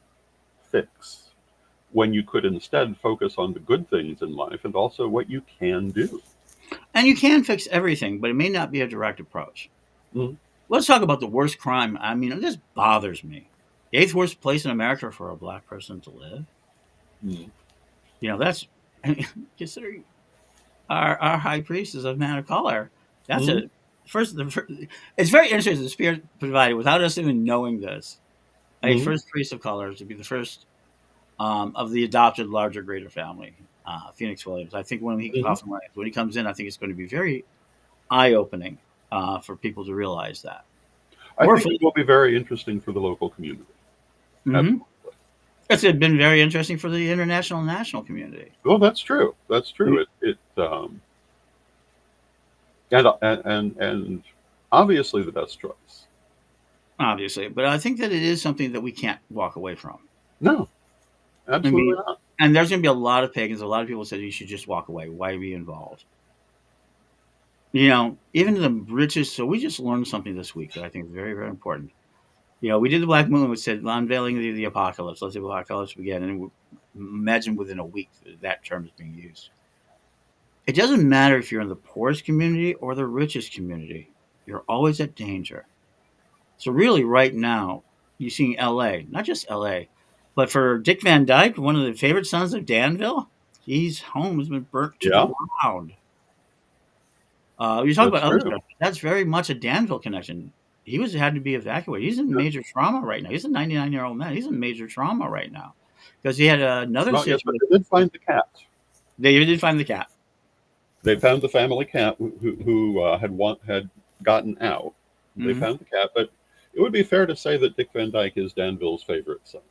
fix when you could instead focus on the good things in life and also what you can do. And you can fix everything, but it may not be a direct approach. Mhm. Let's talk about the worst crime. I mean, this bothers me. The eighth worst place in America for a black person to live. Mhm. That's considering our high priest is a man of color. That's Mhm. a first. It's very interesting. The Spirit provided, without us even knowing this, a Mhm. first priest of color to be the first of the adopted larger, greater family. Phoenix Williams. I think Mhm. when he comes in, I think it's going to be very eye opening for people to realize that. I Or think for it will be very interesting for the local community. hmm Absolutely. it's been very interesting for the international and national community. Well, that's true. That's I mean, true. And obviously the best choice. obviously, but I think that it is something that we can't walk away from. No, I absolutely mean, not. and there's going to be a lot of pagans. A lot of people said you should just walk away. Why be involved? Even the richest. So we just learned something this week that I think is very, very important. We did the Black Moon, which said unveiling the apocalypse. Let's see the apocalypse begin, and imagine within a week that term is being used. It doesn't matter if you're in the poorest community or the richest community. You're always at danger. So really, right now, you're seeing L.A., not just L.A., but for Dick Van Dyke, one of the favorite sons of Danville, his home has been burnt to the Yeah, ground. You talk that's about true. Eldercare. That's very much a Danville connection. He had to be evacuated. He's in Yeah. major trauma right now. He's a 99-year-old man. He's in major trauma right now because he had another Well, yes, but situation. they did find the cat. They did find the cat. They found the family cat who had gotten out. They hmm found the cat, but it would be fair to say that Dick Van Dyke is Danville's favorite son.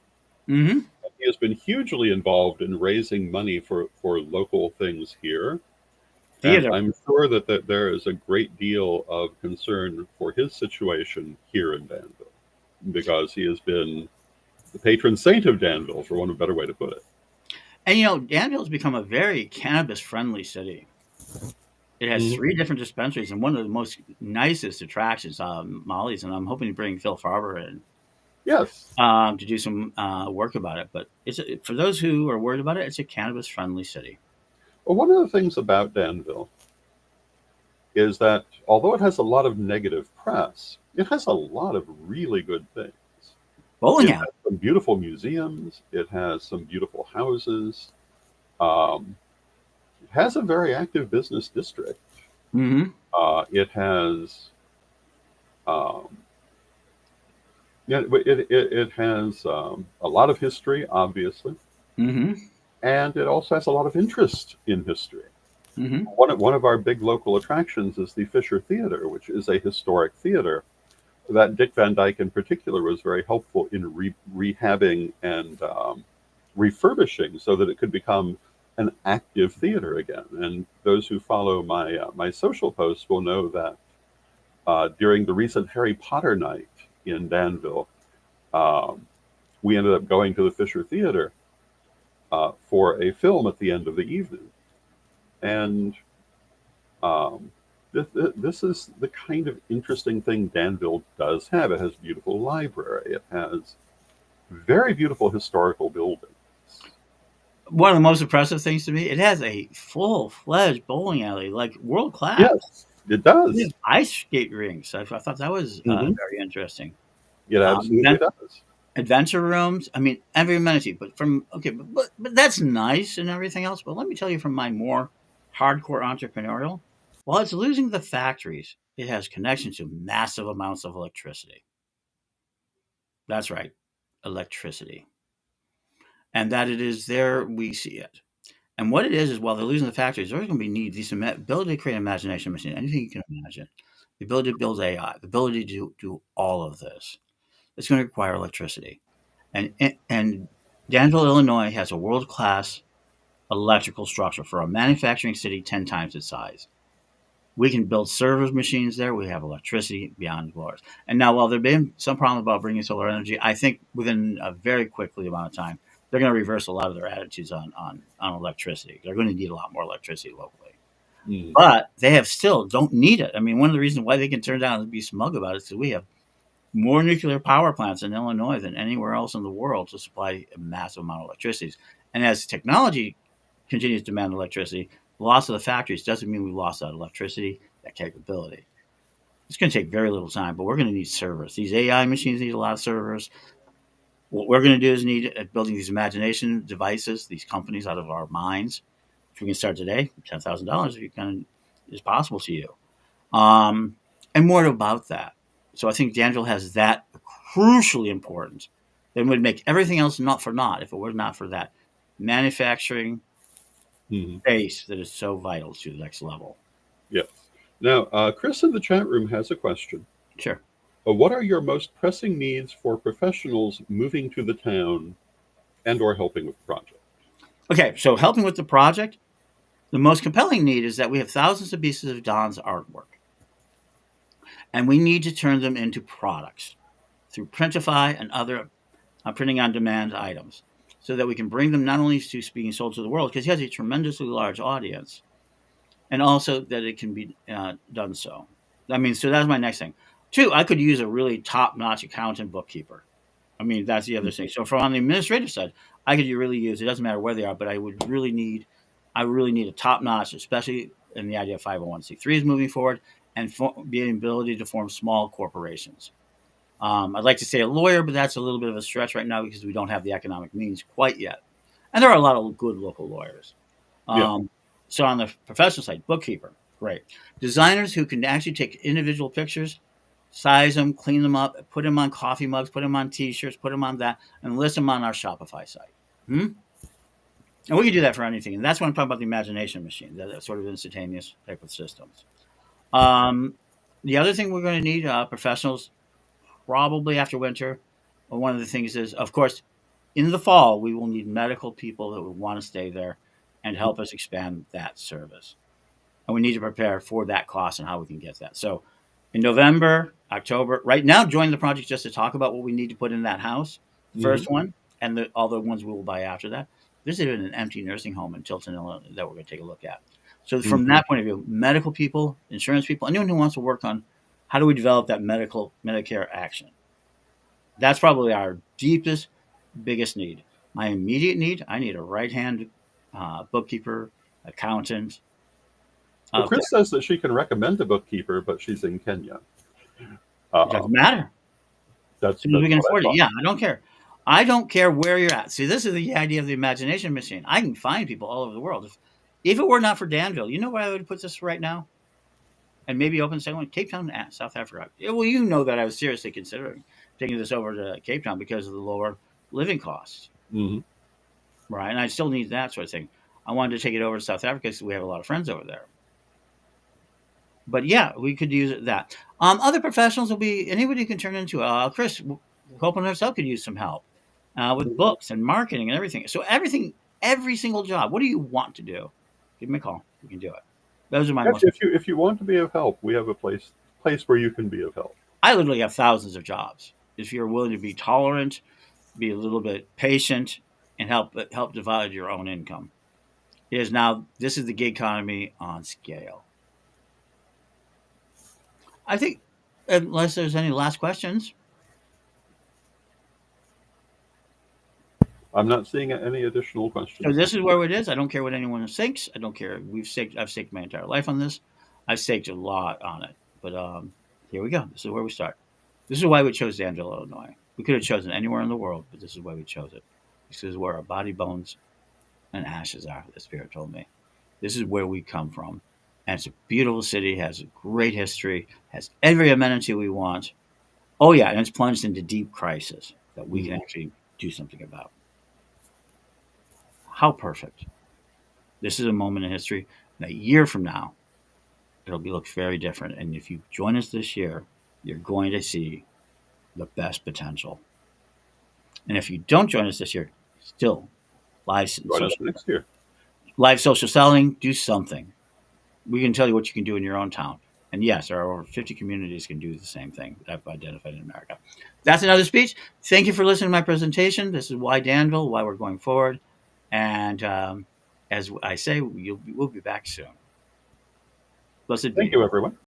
hmm He has been hugely involved in raising money for local things here, and Theater. I'm sure that there is a great deal of concern for his situation here in Danville because he has been the patron saint of Danville, for want of a better way to put it. And Danville's become a very cannabis friendly city. It has Mhm. 3 different dispensaries, and one of the most nicest attractions, Molly's, and I'm hoping to bring Phil Farber in Yes. to do some work about it. But for those who are worried about it, it's a cannabis-friendly city. Well, one of the things about Danville is that although it has a lot of negative press, it has a lot of really good things. Bowling It alley. has some beautiful museums. It has some beautiful houses. Um, it has a very active business district. Mm-hmm. It has, um, yeah, it has a lot of history, obviously, Mm-hmm. and it also has a lot of interest in history. Mm-hmm. One of our big local attractions is the Fisher Theater, which is a historic theater that Dick Van Dyke in particular was very helpful in rehabbing and refurbishing so that it could become an active theater again. And those who follow my social posts will know that during the recent Harry Potter night in Danville, um, we ended up going to the Fisher Theater for a film at the end of the evening. And um, this is the kind of interesting thing Danville does have. It has a beautiful library. It has very beautiful historical buildings. One of the most impressive things to me, it has a full-fledged bowling alley, like world class. Yes, it We does. have ice skate rinks. I thought that was Hmm. very interesting. It absolutely does. Adventure rooms. I mean, every amenity. But but that's nice and everything else. But let me tell you, from my more hardcore entrepreneurial, while it's losing the factories, it has connection to massive amounts of electricity. That's right, electricity, and that it is there. We see it. And what it is while they're losing the factories, there's going to be needs. These ability to create an imagination machine, anything you can imagine, the ability to build AI, the ability to do all of this. It's going to require electricity. And Danville, Illinois has a world class electrical structure for a manufacturing city 10 times its size. We can build servers machines there. We have electricity beyond glorious. And now, while there have been some problems about bringing solar energy, I think within a very quickly amount of time, they're going to reverse a lot of their attitudes on electricity. They're going to need a lot more electricity locally. Mm. But they have still don't need it. I mean, one of the reasons why they can turn down and be smug about it is because we have more nuclear power plants in Illinois than anywhere else in the world to supply a massive amount of electricity. And as technology continues to demand electricity, the loss of the factories doesn't mean we lost that electricity, that capability. It's going to take very little time, but we're going to need servers. These AI machines need a lot of servers. What we're going to do is need building these imagination devices, these companies out of our minds, which we can start today. $10,000 if you can is possible to you. Um, and more about that. So I think Danville has that crucially important. That would make everything else not for naught if it were not for that manufacturing Mhm. base that is so vital to the next level. Yes. Now, Chris in the chat room has a question. Sure. What are your most pressing needs for professionals moving to the town and/or helping with the project? Okay, so helping with the project, the most compelling need is that we have thousands of pieces of Don's artwork, and we need to turn them into products through Printify and other printing on demand items so that we can bring them not only to being sold to the world, because he has a tremendously large audience, and also that it can be done so. I mean, so that's my next thing. Two, I could use a really top notch accountant bookkeeper. I mean, that's the other thing. So from on the administrative side, I could really use, it doesn't matter where they are, but I really need a top notch, especially in the idea of 501c3s moving forward and the ability to form small corporations. I'd like to say a lawyer, but that's a little bit of a stretch right now because we don't have the economic means quite yet. And there are a lot of good local lawyers. Yeah. So on the professional side, bookkeeper, great. Designers who can actually take individual pictures, size them, clean them up, put them on coffee mugs, put them on T-shirts, put them on that, and list them on our Shopify site. And we can do that for anything. And that's when I'm talking about the imagination machine, that sort of instantaneous type of systems. The other thing we're going to need professionals probably after winter. One of the things is, of course, in the fall, we will need medical people that would want to stay there and help us expand that service. And we need to prepare for that cost and how we can get that. So in November, October, right now, join the project just to talk about what we need to put in that house, the Hmm. first one, and all the ones we will buy after that. There's even an empty nursing home in Tilton, Illinois, that we're going to take a look at. So from that point of view, medical people, insurance people, anyone who wants to work on how do we develop that Medicare action. That's probably our deepest, biggest need. My immediate need, I need a right-hand bookkeeper, accountant. Well, Chris says that she can recommend a bookkeeper, but she's in Kenya. It doesn't matter. That's we can afford it. Yeah, I don't care. I don't care where you're at. See, this is the idea of the imagination machine. I can find people all over the world. If it were not for Danville, you know where I would put this right now? And maybe open the second one, Cape Town, South Africa. Well, you know that I was seriously considering taking this over to Cape Town because of the lower living costs. Mm-hmm. Right, and I still need that sort of thing. I wanted to take it over to South Africa because we have a lot of friends over there. But yeah, we could use that. Other professionals will be anybody you can turn into. Chris, helping us out could use some help with books and marketing and everything. So every single job. What do you want to do? Give me a call. We can do it. Those are my most. If you want to be of help, we have a place where you can be of help. I literally have thousands of jobs. If you're willing to be tolerant, be a little bit patient, and help divide your own income. This is the gig economy on scale. I think, unless there's any last questions. I'm not seeing any additional questions. So this is where it is. I don't care what anyone thinks. I don't care. I've staked my entire life on this. I've staked a lot on it. But here we go. This is where we start. This is why we chose Danville, Illinois. We could have chosen anywhere in the world, but this is why we chose it. This is where our body, bones, and ashes are, the Spirit told me. This is where we come from. And it's a beautiful city, has a great history, has every amenity we want. Oh, yeah, and it's plunged into deep crisis that we can actually do something about. How perfect. This is a moment in history. And a year from now, it'll look very different. And if you join us this year, you're going to see the best potential. And if you don't join us this year, still, live social selling, do something. We can tell you what you can do in your own town. And yes, there are over 50 communities can do the same thing that I've identified in America. That's another speech. Thank you for listening to my presentation. This is why Danville, why we're going forward. And as I say, we'll be back soon. Blessed be. Thank you, everyone.